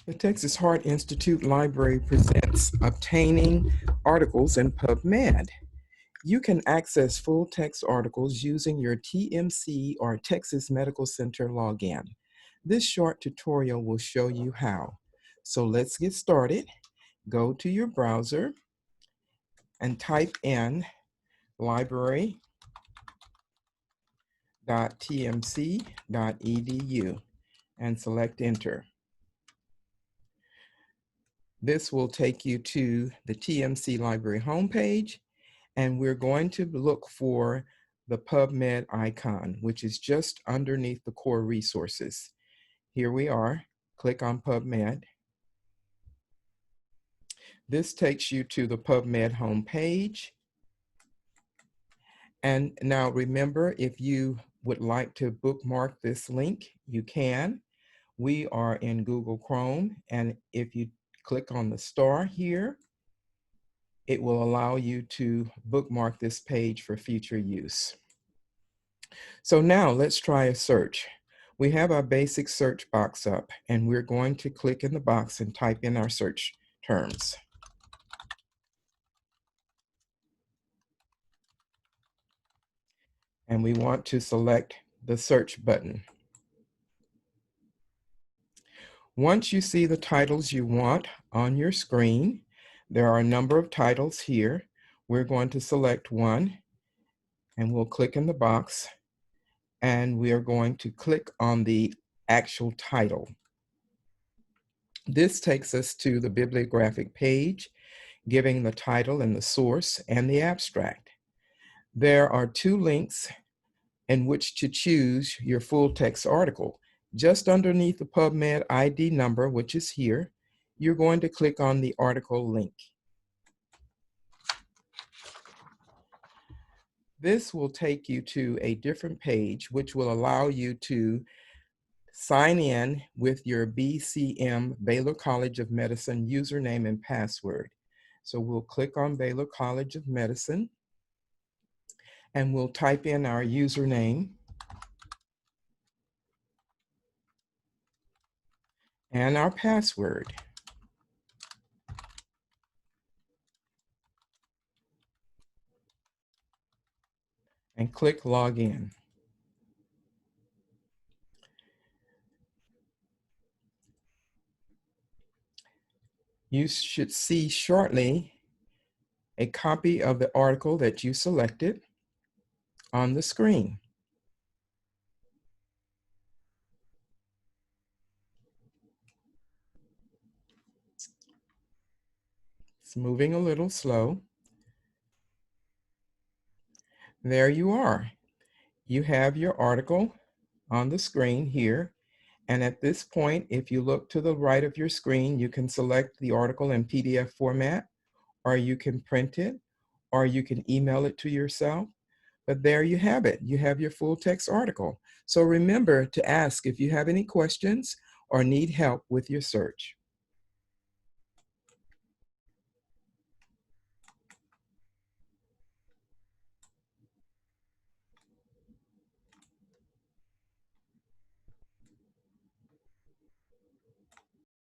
The Texas Heart Institute Library presents Obtaining Articles in PubMed. You can access full text articles using your TMC or Texas Medical Center login. This short tutorial will show you how. So let's get started. Go to your browser and type in library.tmc.edu and select enter. This will take you to the TMC Library homepage, and we're going to look for the PubMed icon, which is just underneath the core resources. Here we are. Click on PubMed. This takes you to the PubMed homepage. And now remember, if you would like to bookmark this link, you can. We are in Google Chrome, and if you click on the star here, it will allow you to bookmark this page for future use. So now let's try a search. We have our basic search box up, and we're going to click in the box and type in our search terms. And we want to select the search button. Once you see the titles you want on your screen, there are a number of titles here. We're going to select one, and we'll click in the box, and we are going to click on the actual title. This takes us to the bibliographic page, giving the title and the source and the abstract. There are two links in which to choose your full text article. Just underneath the PubMed ID number, which is here, you're going to click on the article link. This will take you to a different page, which will allow you to sign in with your BCM, Baylor College of Medicine, username and password. So we'll click on Baylor College of Medicine, and we'll type in our username and our password. And click Login. You should see shortly a copy of the article that you selected on the screen. It's moving a little slow. There you are. You have your article on the screen here. And at this point, if you look to the right of your screen, you can select the article in PDF format, or you can print it, or you can email it to yourself. But there you have it. You have your full text article. So remember to ask if you have any questions or need help with your search.